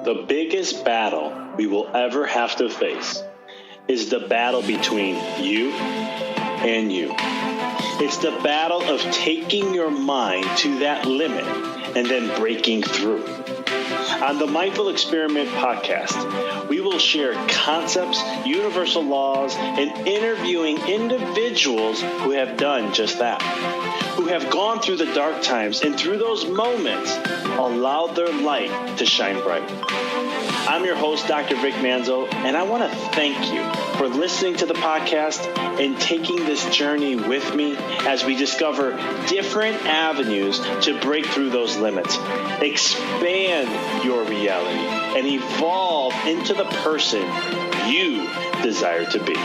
The biggest battle we will ever have to face is the battle between you and you. It's the battle of taking your mind to that limit and then breaking through. On the Mindful Experiment podcast, we will share concepts, universal laws, and interviewing individuals who have done just that, who have gone through the dark times and through those moments allowed their light to shine bright. I'm your host, Dr. Vic Manzo, and I want to thank you for listening to the podcast and taking this journey with me as we discover different avenues to break through those limits, expand your reality, and evolve into the person you desire to be.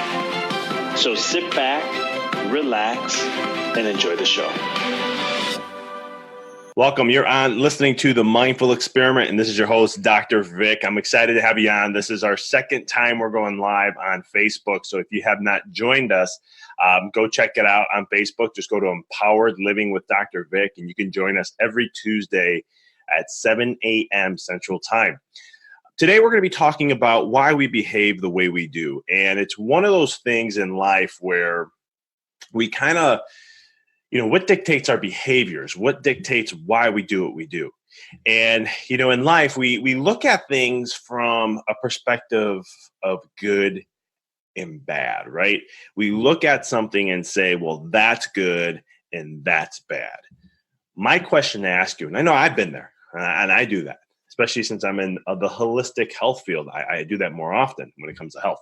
So sit back, relax, and enjoy the show. Welcome. You're on listening to the Mindful Experiment, and this is your host, Dr. Vic. I'm excited to have you on. This is our second time we're going live on Facebook. So if you have not joined us, go check it out on Facebook. Just go to Empowered Living with Dr. Vic, and you can join us every Tuesday at 7 a.m. Central Time. Today, we're going to be talking about why we behave the way we do. And it's one of those things in life where we kind of, what dictates our behaviors? What dictates why we do what we do? And, in life, we look at things from a perspective of good and bad, right? We look at something and say, well, that's good and that's bad. My question to ask you, and I know I've been there, and I do that, especially since I'm in the holistic health field. I do that more often when it comes to health.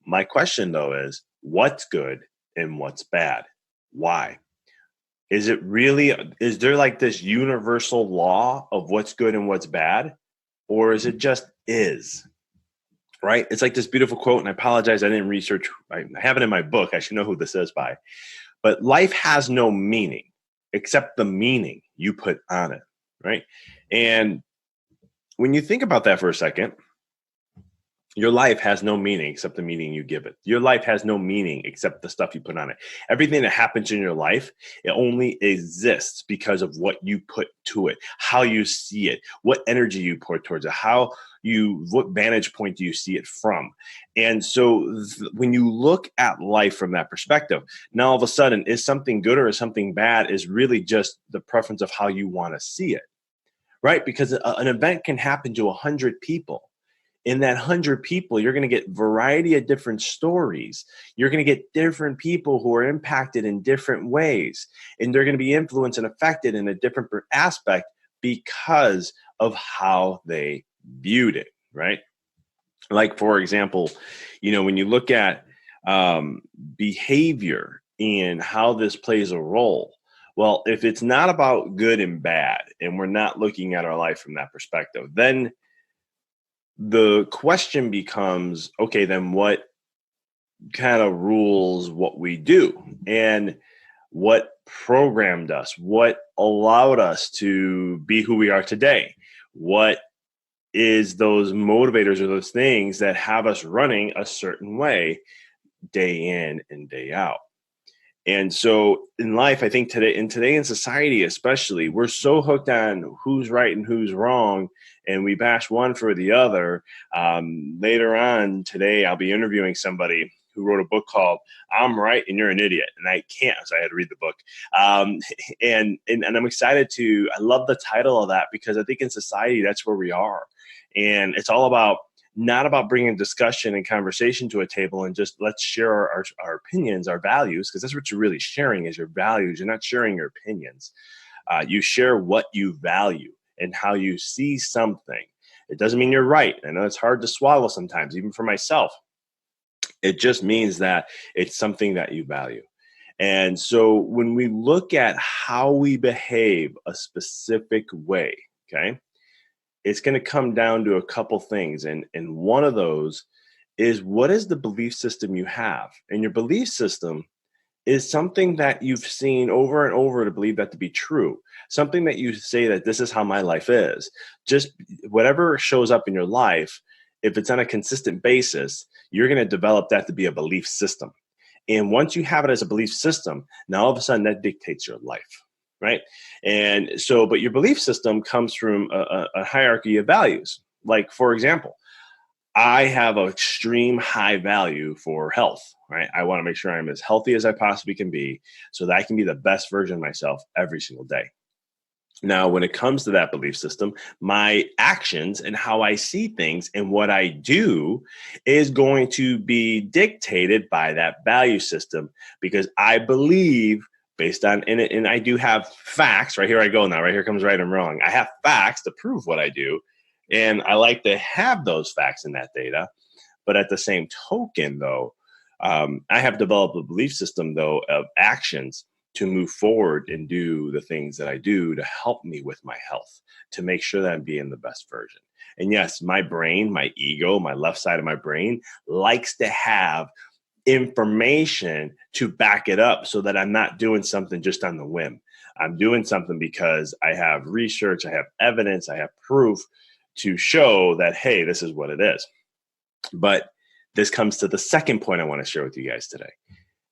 My question, though, is what's good and what's bad? Why? Is there like this universal law of what's good and what's bad? Or is it just is? Right? It's like this beautiful quote, and I apologize, I didn't research. I have it in my book. I should know who this is by. But life has no meaning except the meaning you put on it, right? And when you think about that for a second, your life has no meaning except the meaning you give it. Your life has no meaning except the stuff you put on it. Everything that happens in your life, it only exists because of what you put to it, how you see it, what energy you put towards it, what vantage point do you see it from. And so when you look at life from that perspective, now all of a sudden, is something good or is something bad is really just the preference of how you want to see it, right? Because an event can happen to 100 people. In that 100 people, you're going to get a variety of different stories. You're going to get different people who are impacted in different ways. And they're going to be influenced and affected in a different aspect because of how they viewed it, right? Like, for example, when you look at behavior and how this plays a role, well, if it's not about good and bad, and we're not looking at our life from that perspective, then the question becomes, okay, then what kind of rules what we do and what programmed us, what allowed us to be who we are today? What is those motivators or those things that have us running a certain way day in and day out? And so in life, I think today in society especially, we're so hooked on who's right and who's wrong, and we bash one for the other. Later on today, I'll be interviewing somebody who wrote a book called I'm Right and You're an Idiot. And I can't, so I had to read the book. And I'm excited I love the title of that because I think in society, that's where we are. And it's all about, not about bringing discussion and conversation to a table and just let's share our opinions, our values, because that's what you're really sharing is your values. You're not sharing your opinions. You share what you value and how you see something. It doesn't mean you're right. I know it's hard to swallow sometimes, even for myself. It just means that it's something that you value. And so when we look at how we behave a specific way, okay, it's going to come down to a couple things. And one of those is, what is the belief system you have? And your belief system is something that you've seen over and over to believe that to be true. Something that you say that this is how my life is. Just whatever shows up in your life, if it's on a consistent basis, you're going to develop that to be a belief system. And once you have it as a belief system, now all of a sudden that dictates your life. Right. And so, but your belief system comes from a hierarchy of values. Like, for example, I have an extreme high value for health, right? I want to make sure I'm as healthy as I possibly can be so that I can be the best version of myself every single day. Now, when it comes to that belief system, my actions and how I see things and what I do is going to be dictated by that value system because I believe based on in it, and I do have facts. Right here I go now. Right here comes right and wrong. I have facts to prove what I do. And I like to have those facts and that data. But at the same token, though, I have developed a belief system, though, of actions to move forward and do the things that I do to help me with my health, to make sure that I'm being the best version. And yes, my brain, my ego, my left side of my brain likes to have information to back it up so that I'm not doing something just on the whim. I'm doing something because I have research, I have evidence, I have proof to show that, hey, this is what it is. But this comes to the second point I want to share with you guys today.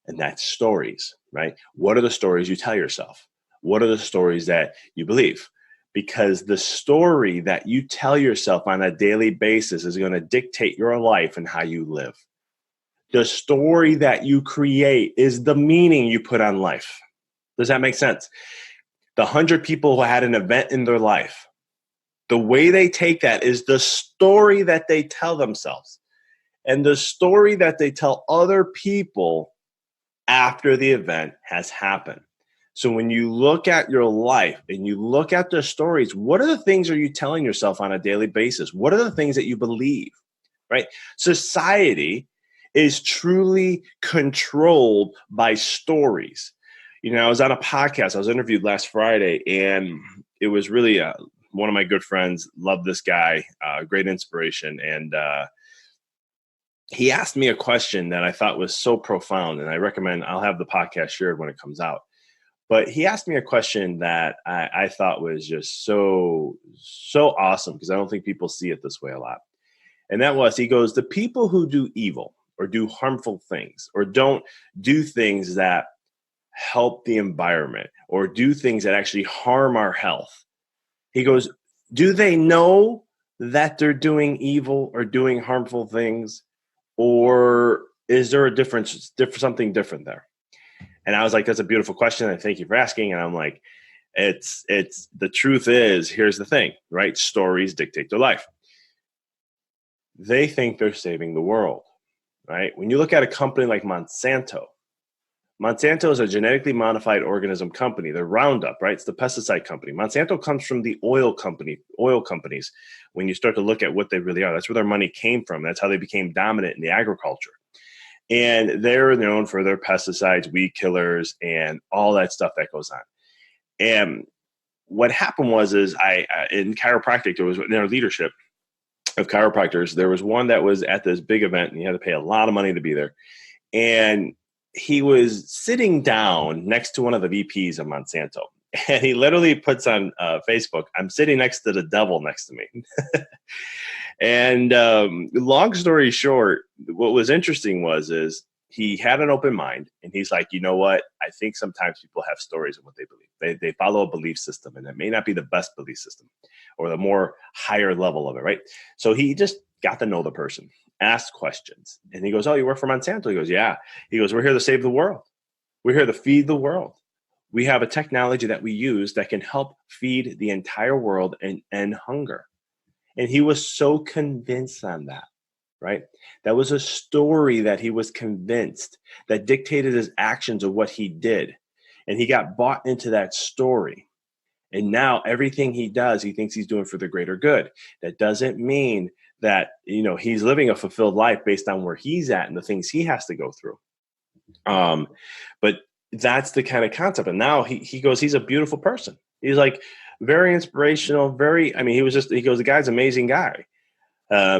And that's stories, right? What are the stories you tell yourself? What are the stories that you believe? Because the story that you tell yourself on a daily basis is going to dictate your life and how you live. The story that you create is the meaning you put on life. Does that make sense? The 100 people who had an event in their life, the way they take that is the story that they tell themselves and the story that they tell other people after the event has happened. So when you look at your life and you look at the stories, what are the things are you telling yourself on a daily basis? What are the things that you believe, right? Society is truly controlled by stories. You know, I was on a podcast, I was interviewed last Friday, and it was really one of my good friends, loved this guy, great inspiration. And he asked me a question that I thought was so profound, and I recommend I'll have the podcast shared when it comes out. But he asked me a question that I thought was just so awesome because I don't think people see it this way a lot. And that was, he goes, the people who do evil or do harmful things or don't do things that help the environment or do things that actually harm our health. He goes, do they know that they're doing evil or doing harmful things? Or is there a difference, something different there? And I was like, that's a beautiful question. And thank you for asking. And I'm like, it's the truth is, here's the thing, right? Stories dictate their life. They think they're saving the world, right? When you look at a company like Monsanto is a genetically modified organism company. They're Roundup, right? It's the pesticide company. Monsanto comes from the oil companies. When you start to look at what they really are, that's where their money came from. That's how they became dominant in the agriculture. And they're known for their pesticides, weed killers, and all that stuff that goes on. And what happened was in chiropractic, there was in our leadership of chiropractors, there was one that was at this big event, and you had to pay a lot of money to be there. And he was sitting down next to one of the VPs of Monsanto. And he literally puts on Facebook, I'm sitting next to the devil next to me. And long story short, what was interesting is he had an open mind, and he's like, you know what? I think sometimes people have stories of what they believe. They follow a belief system, and it may not be the best belief system or the more higher level of it, right? So he just got to know the person, asked questions, and he goes, oh, you work for Monsanto? He goes, yeah. He goes, we're here to save the world. We're here to feed the world. We have a technology that we use that can help feed the entire world and end hunger. And he was so convinced on that, right? That was a story that he was convinced that dictated his actions of what he did. And he got bought into that story. And now everything he does, he thinks he's doing for the greater good. That doesn't mean that, you know, he's living a fulfilled life based on where he's at and the things he has to go through. But that's the kind of concept. And now he goes, he's a beautiful person. He's like very inspirational, he goes, the guy's an amazing guy.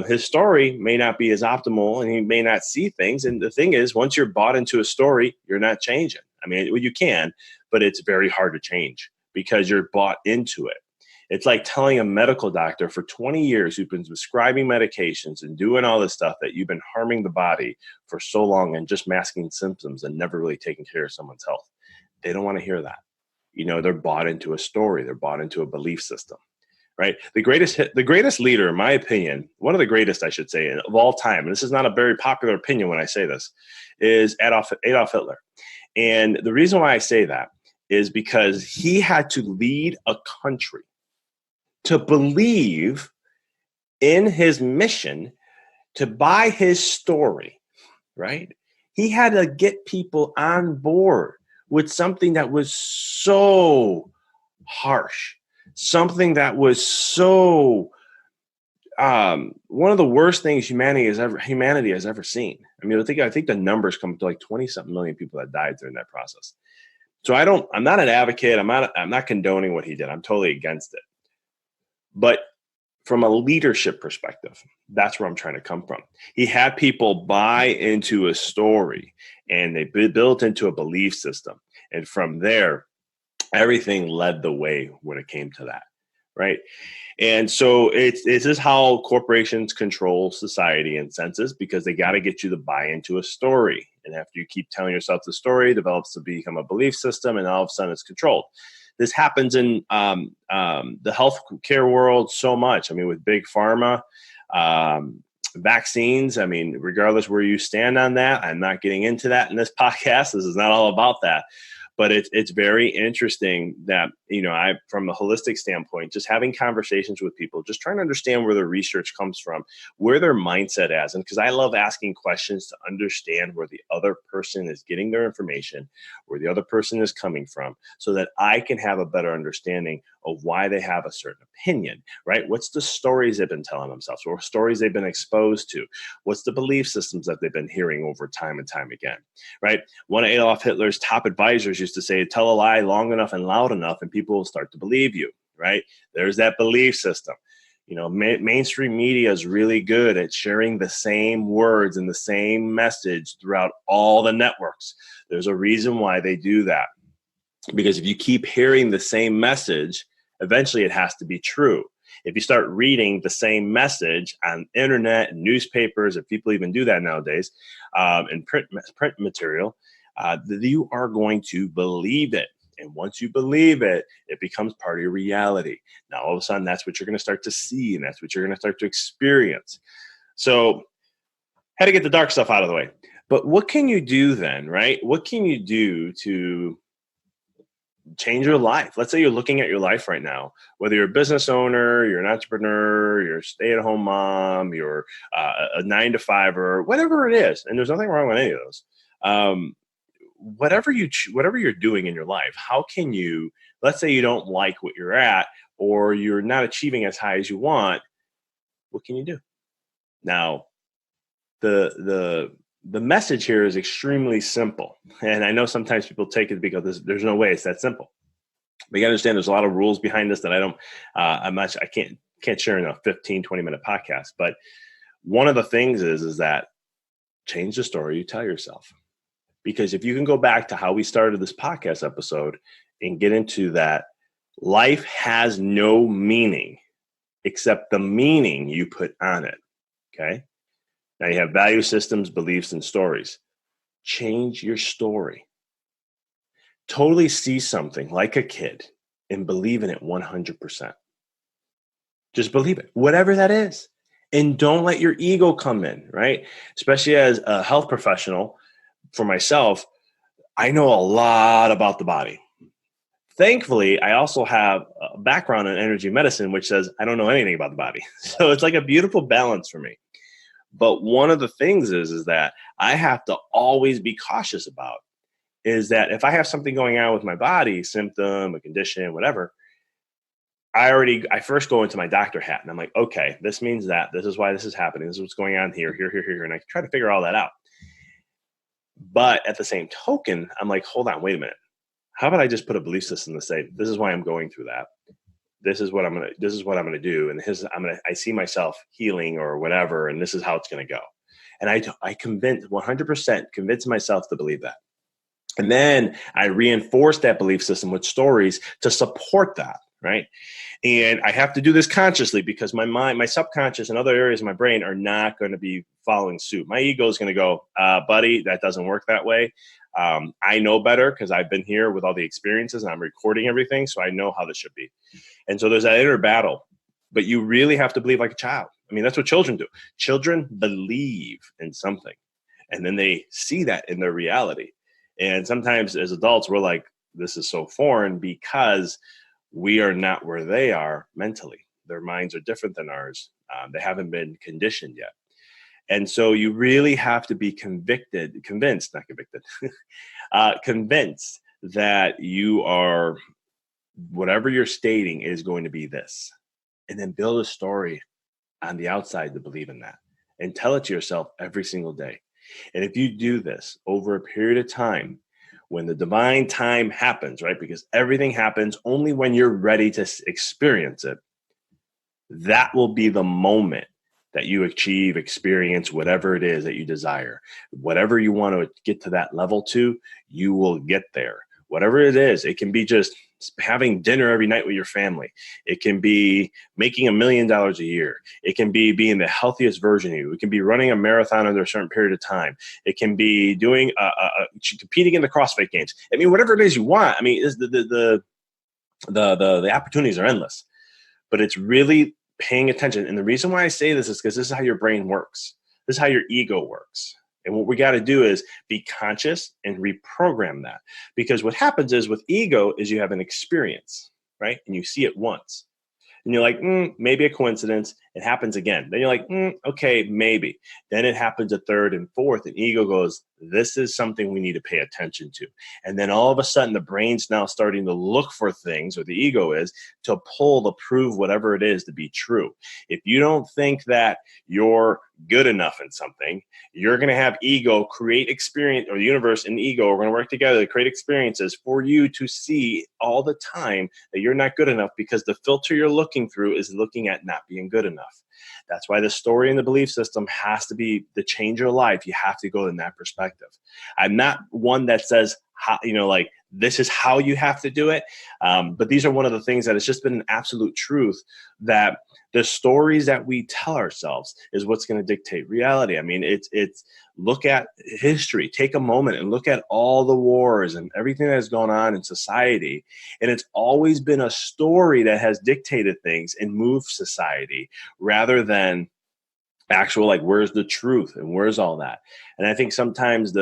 His story may not be as optimal and he may not see things. And the thing is, once you're bought into a story, you're not changing. I mean, you can, but it's very hard to change because you're bought into it. It's like telling a medical doctor for 20 years who's been prescribing medications and doing all this stuff that you've been harming the body for so long and just masking symptoms and never really taking care of someone's health. They don't want to hear that. You know, they're bought into a story. They're bought into a belief system, right? The greatest leader, in my opinion, one of the greatest, I should say, of all time, and this is not a very popular opinion when I say this, is Adolf Hitler. And the reason why I say that is because he had to lead a country to believe in his mission, to buy his story, right? He had to get people on board with something that was so harsh, something that was so one of the worst things humanity has ever seen. I mean, I think the numbers come to like 20-something million people that died during that process. So I'm not an advocate. I'm not condoning what he did. I'm totally against it. But from a leadership perspective, that's where I'm trying to come from. He had people buy into a story, and they built into a belief system. And from there, everything led the way when it came to that, right? And so this is how corporations control society in senses, because they got to get you to buy into a story. And after you keep telling yourself the story, it develops to become a belief system, and all of a sudden it's controlled. This happens in the healthcare world so much. I mean, with big pharma, vaccines. I mean, regardless where you stand on that, I'm not getting into that in this podcast. This is not all about that. But it's very interesting that, from a holistic standpoint, just having conversations with people, just trying to understand where their research comes from, where their mindset is. And because I love asking questions to understand where the other person is getting their information, where the other person is coming from, so that I can have a better understanding of why they have a certain opinion, right? What's the stories they've been telling themselves, or stories they've been exposed to? What's the belief systems that they've been hearing over time and time again, right? One of Adolf Hitler's top advisors used to say, tell a lie long enough and loud enough and people will start to believe you, right? There's that belief system. Mainstream media is really good at sharing the same words and the same message throughout all the networks. There's a reason why they do that. Because if you keep hearing the same message, eventually it has to be true. If you start reading the same message on internet and newspapers, if people even do that nowadays, and print material, you are going to believe it. And once you believe it, it becomes part of your reality. Now, all of a sudden, that's what you're going to start to see, and that's what you're going to start to experience. So, had to get the dark stuff out of the way. But what can you do then, right? What can you do to change your life? Let's say you're looking at your life right now, whether you're a business owner, you're an entrepreneur, you're a stay-at-home mom, you're a 9-to-5er, whatever it is. And there's nothing wrong with any of those. Whatever you're doing in your life, how can you, let's say you don't like what you're at, or you're not achieving as high as you want, what can you do? Now, the message here is extremely simple. And I know sometimes people take it because there's no way it's that simple. But you gotta understand there's a lot of rules behind this that I can't share in a 15, 20-minute podcast. But one of the things is that change the story you tell yourself. Because if you can go back to how we started this podcast episode and get into that, life has no meaning except the meaning you put on it. Okay. Now you have value systems, beliefs, and stories. Change your story. Totally see something like a kid and believe in it 100%. Just believe it, whatever that is. And don't let your ego come in, right? Especially as a health professional, for myself, I know a lot about the body. Thankfully, I also have a background in energy medicine, which says I don't know anything about the body. So it's like a beautiful balance for me. But one of the things is that I have to always be cautious about is that if I have something going on with my body, symptom, a condition, whatever, I first go into my doctor hat and I'm like, okay, this means that, this is why this is happening. This is what's going on here. And I try to figure all that out. But at the same token, I'm like, hold on, wait a minute. How about I just put a belief system to say, this is why I'm going through that. This is what I'm gonna do, and I see myself healing or whatever, and this is how it's gonna go. And I 100% convince myself to believe that, and then I reinforce that belief system with stories to support that, right? And I have to do this consciously because my mind, my subconscious, and other areas of my brain are not going to be following suit. My ego is going to go, buddy, that doesn't work that way. I know better because I've been here with all the experiences and I'm recording everything, so I know how this should be. And so there's that inner battle. but you really have to believe like a child. I mean, that's what children do. Children believe in something, and then they see that in their reality. And sometimes as adults, we're like, this is so foreign because we are not where they are mentally. Their minds are different than ours. They haven't been conditioned yet. And so you really have to be convinced that you are, whatever you're stating is going to be this. And then build a story on the outside to believe in that and tell it to yourself every single day. And if you do this over a period of time, when the divine time happens, right? Because everything happens only when you're ready to experience it. That will be the moment that you experience whatever it is that you desire. Whatever you want to get to that level to, you will get there. Whatever it is, it can be just having dinner every night with your family. It can be making $1 million a year. It can be being the healthiest version of you. It can be running a marathon under a certain period of time. It can be doing competing in the CrossFit games. I mean, whatever it is you want. I mean, the opportunities are endless, but it's really paying attention. And the reason why I say this is because this is how your brain works. This is how your ego works. And what we got to do is be conscious and reprogram that. Because what happens is with ego is you have an experience, right? And you see it once. And you're like, maybe a coincidence. It happens again. Then you're like, okay, maybe. Then it happens a third and fourth. And ego goes, this is something we need to pay attention to. And then all of a sudden, the brain's now starting to look for things, or the ego is, to prove whatever it is to be true. If you don't think that you're good enough in something, you're going to have ego create experience, or the universe and ego are going to work together to create experiences for you to see all the time that you're not good enough, because the filter you're looking through is looking at not being good enough. That's why the story and the belief system has to be to change your life. You have to go in that perspective. I'm not one that says, like, this is how you have to do it. But these are one of the things that has just been an absolute truth, that the stories that we tell ourselves is what's going to dictate reality. I mean, it's look at history. Take a moment and look at all the wars and everything that has gone on in society. And it's always been a story that has dictated things and moved society, rather than actual, like, where's the truth and where's all that. And I think sometimes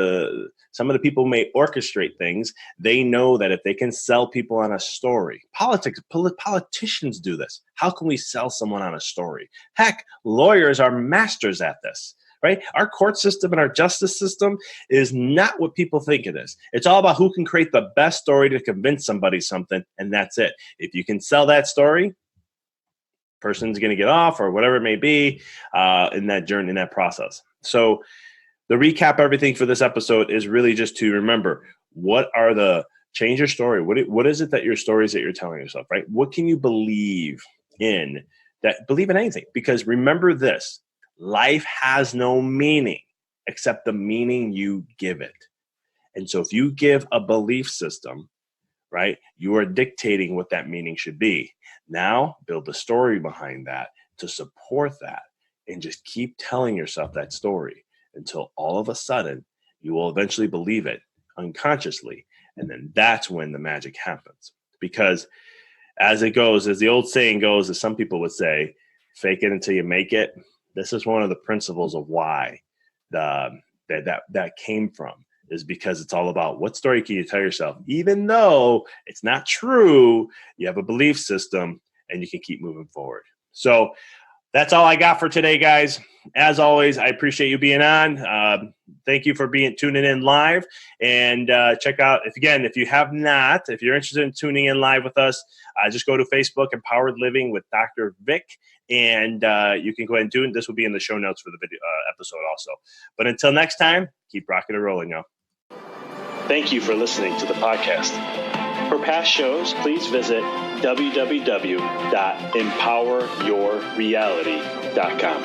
some of the people may orchestrate things. They know that if they can sell people on a story, politicians do this. How can we sell someone on a story? Heck, lawyers are masters at this, right? Our court system and our justice system is not what people think it is. It's all about who can create the best story to convince somebody something, and that's it. If you can sell that story, person's going to get off, or whatever it may be, in that journey, in that process. So the recap, everything for this episode is really just to remember, change your story. What is it that your stories that you're telling yourself, right? What can you believe in anything? Because remember this, life has no meaning except the meaning you give it. And so if you give a belief system, right, you are dictating what that meaning should be. Now build a story behind that to support that, and just keep telling yourself that story until all of a sudden you will eventually believe it unconsciously. And then that's when the magic happens. Because as the old saying goes, as some people would say, fake it until you make it. This is one of the principles of why that came from, is because it's all about what story can you tell yourself, even though it's not true. You have a belief system and you can keep moving forward. So that's all I got for today, guys. As always, I appreciate you being on. Thank you for tuning in live. And check out, if you're interested in tuning in live with us, just go to Facebook, Empowered Living with Dr. Vic, and you can go ahead and do it. This will be in the show notes for the video episode also. But until next time, keep rocking and rolling, y'all. Thank you for listening to the podcast. For past shows, please visit www.empoweryourreality.com.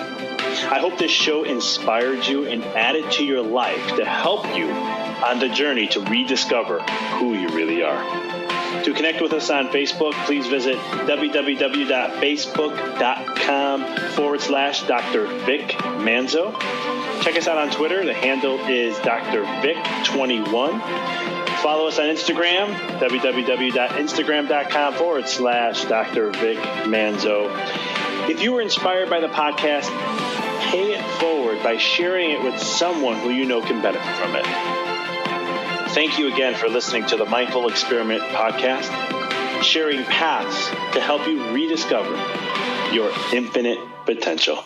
I hope this show inspired you and added to your life to help you on the journey to rediscover who you really are. To connect with us on Facebook, please visit www.facebook.com/Dr. Vic Manzo. Check us out on Twitter. The handle is Dr. Vic21. Follow us on Instagram, www.instagram.com/Dr. Vic Manzo. If you were inspired by the podcast, pay it forward by sharing it with someone who you know can benefit from it. Thank you again for listening to the Mindful Experiment podcast, sharing paths to help you rediscover your infinite potential.